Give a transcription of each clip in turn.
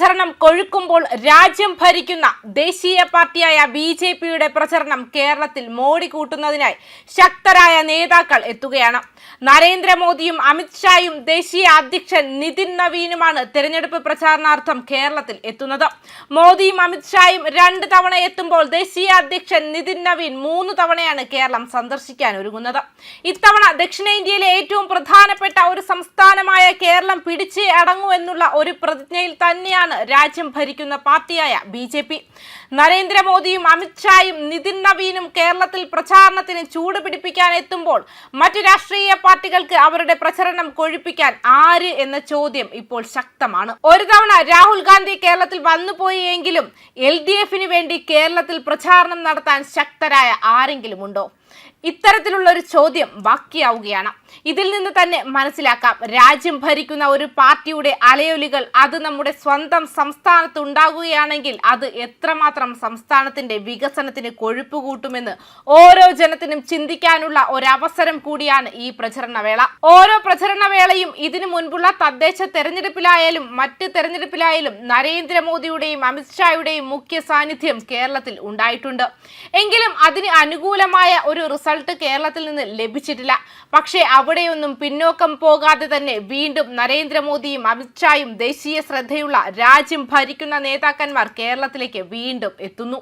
പ്രചരണം കൊഴുക്കുമ്പോൾ രാജ്യം ഭരിക്കുന്ന ദേശീയ പാർട്ടിയായ ബിജെപിയുടെ പ്രചരണം കേരളത്തിൽ മോടി കൂട്ടുന്നതിനായി ശക്തരായ നേതാക്കൾ എത്തുകയാണ്. നരേന്ദ്രമോദിയും അമിത്ഷായും ദേശീയ അധ്യക്ഷൻ നിതിൻ നവീനുമാണ് തെരഞ്ഞെടുപ്പ് പ്രചാരണാർത്ഥം കേരളത്തിൽ എത്തുന്നത്. മോദിയും അമിത്ഷായും 2 തവണ എത്തുമ്പോൾ ദേശീയ അധ്യക്ഷൻ നിതിൻ നവീൻ 3 തവണയാണ് കേരളം സന്ദർശിക്കാൻ ഒരുങ്ങുന്നത്. ഇത്തവണ ദക്ഷിണേന്ത്യയിലെ ഏറ്റവും പ്രധാനപ്പെട്ട ഒരു സംസ്ഥാനമായ കേരളം പിടിച്ചേ അടങ്ങൂ എന്നുള്ള ഒരു പ്രതിജ്ഞയിൽ തന്നെയാണ് രാജ്യം ഭരിക്കുന്ന പാർട്ടിയായ ബിജെപി. നരേന്ദ്രമോദിയും അമിത്ഷായും നിതിൻ നവീനും കേരളത്തിൽ പ്രചാരണത്തിന് ചൂട് പിടിപ്പിക്കാൻ എത്തുമ്പോൾ മറ്റു രാഷ്ട്രീയ പാർട്ടികൾക്ക് അവരുടെ പ്രചരണം കൊഴുപ്പിക്കാൻ ആര് എന്ന ചോദ്യം ഇപ്പോൾ ശക്തമാണ്. ഒരു തവണ രാഹുൽ ഗാന്ധി കേരളത്തിൽ വന്നുപോയി എങ്കിലും LDFന് വേണ്ടി കേരളത്തിൽ പ്രചാരണം നടത്താൻ ശക്തരായ ആരെങ്കിലും ഉണ്ടോ? ഇത്തരത്തിലുള്ള ഒരു ചോദ്യം ബാക്കിയാവുകയാണ്. ഇതിൽ നിന്ന് തന്നെ മനസ്സിലാക്കാം, രാജ്യം ഭരിക്കുന്ന ഒരു പാർട്ടിയുടെ അലയൊലികൾ അത് നമ്മുടെ സ്വന്തം സംസ്ഥാനത്ത് ഉണ്ടാകുകയാണെങ്കിൽ അത് എത്രമാത്രം സംസ്ഥാനത്തിന്റെ വികസനത്തിന് കൊഴുപ്പ് കൂട്ടുമെന്ന് ഓരോ ജനത്തിനും ചിന്തിക്കാനുള്ള ഒരവസരം കൂടിയാണ് ഈ പ്രചരണവേള. ഓരോ പ്രചരണവേളയും ഇതിനു മുൻപുള്ള തദ്ദേശ തെരഞ്ഞെടുപ്പിലായാലും മറ്റ് തെരഞ്ഞെടുപ്പിലായാലും നരേന്ദ്രമോദിയുടെയും അമിത്ഷായുടെയും മുഖ്യ സാന്നിധ്യം കേരളത്തിൽ ഉണ്ടായിട്ടുണ്ട്. എങ്കിലും അതിന് അനുകൂലമായ ഒരു റിസൾട്ട് കേരളത്തിൽ നിന്ന് ലഭിച്ചിട്ടില്ല. പക്ഷേ അവിടെയൊന്നും പിന്നോക്കം പോകാതെ തന്നെ വീണ്ടും നരേന്ദ്രമോദിയും അമിത്ഷായും ദേശീയ ശ്രദ്ധയുള്ള രാജ്യം ഭരിക്കുന്ന നേതാക്കന്മാർ കേരളത്തിലേക്ക് വീണ്ടും എത്തുന്നു.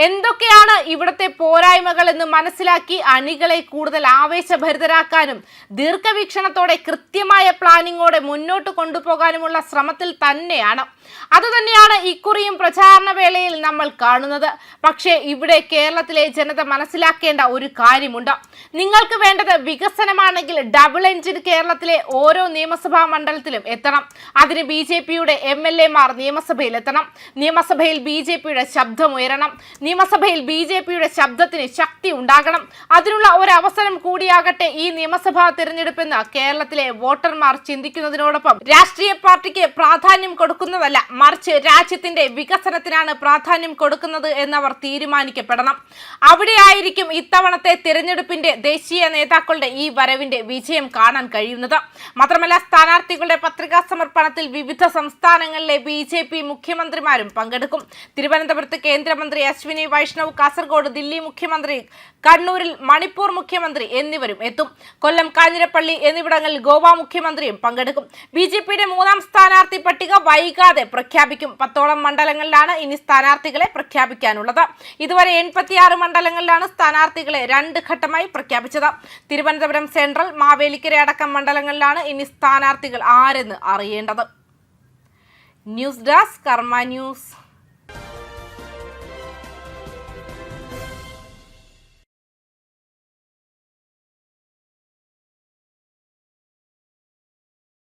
എന്തൊക്കെയാണ് ഇവിടുത്തെ പോരായ്മകൾ എന്ന് മനസ്സിലാക്കി അണികളെ കൂടുതൽ ആവേശഭരിതരാക്കാനും ദീർഘവീക്ഷണത്തോടെ കൃത്യമായ പ്ലാനിങ്ങോടെ മുന്നോട്ട് കൊണ്ടുപോകാനുമുള്ള ശ്രമത്തിൽ തന്നെയാണ്. അതുതന്നെയാണ് ഇക്കുറിയും പ്രചാരണ വേളയിൽ നമ്മൾ കാണുന്നത്. പക്ഷേ ഇവിടെ കേരളത്തിലെ ജനത മനസ്സിലാക്കേണ്ട ഒരു കാര്യമുണ്ട്. നിങ്ങൾക്ക് വേണ്ടത് വികസനമാണെങ്കിൽ ഡബിൾ എഞ്ചിൻ കേരളത്തിലെ ഓരോ നിയമസഭാ മണ്ഡലത്തിലും എത്തണം. അതിന് BJPയുടെ MLAമാർ നിയമസഭയിൽ എത്തണം. നിയമസഭയിൽ BJPയുടെ ശബ്ദമുയരണം. നിയമസഭയിൽ BJPയുടെ ശബ്ദത്തിന് ശക്തി ഉണ്ടാകണം. അതിനുള്ള ഒരു അവസരം കൂടിയാകട്ടെ ഈ നിയമസഭാ തിരഞ്ഞെടുപ്പെന്ന് കേരളത്തിലെ വോട്ടർമാർ ചിന്തിക്കുന്നതിനോടൊപ്പം രാഷ്ട്രീയ പാർട്ടിക്ക് പ്രാധാന്യം കൊടുക്കുന്നതല്ല, മറിച്ച് രാജ്യത്തിന്റെ വികസനത്തിനാണ് പ്രാധാന്യം കൊടുക്കുന്നത് എന്നവർ തീരുമാനിക്കപ്പെടണം. അവിടെയായിരിക്കും ഇത്തവണത്തെ തിരഞ്ഞെടുപ്പിന്റെ ദേശീയ നേതാക്കളുടെ ഈ വരവിന്റെ വിജയം കാണാൻ കഴിയുന്നത്. മാത്രമല്ല, സ്ഥാനാർത്ഥികളുടെ പത്രികാ സമർപ്പണത്തിൽ വിവിധ സംസ്ഥാനങ്ങളിലെ BJP മുഖ്യമന്ത്രിമാരും പങ്കെടുക്കും. തിരുവനന്തപുരത്ത് കേന്ദ്രമന്ത്രി അശ്വിനി വൈഷ്ണവ്, കാസർഗോഡ് ദില്ലി മുഖ്യമന്ത്രി, കണ്ണൂരിൽ മണിപ്പൂർ മുഖ്യമന്ത്രി എന്നിവരും എത്തും. കൊല്ലം, കാഞ്ഞിരപ്പള്ളി എന്നിവിടങ്ങളിൽ ഗോവ മുഖ്യമന്ത്രിയും പങ്കെടുക്കും. BJPയുടെ 3ാം സ്ഥാനാർത്ഥി പട്ടിക വൈകാതെ പ്രഖ്യാപിക്കും. 10ഓളം മണ്ഡലങ്ങളിലാണ് ഇനി സ്ഥാനാർത്ഥികളെ പ്രഖ്യാപിക്കാനുള്ളത്. ഇതുവരെ 86 മണ്ഡലങ്ങളിലാണ് സ്ഥാനാർത്ഥികളെ 2 ഘട്ടമായി പ്രഖ്യാപിച്ചത്. തിരുവനന്തപുരം സെൻട്രൽ, മാവേലിക്കര അടക്കം മണ്ഡലങ്ങളിലാണ് ഇനി സ്ഥാനാർത്ഥികൾ ആരെന്ന് അറിയേണ്ടത്. ന്യൂസ് ഡെസ്ക് കർമ്മ ന്യൂസ്.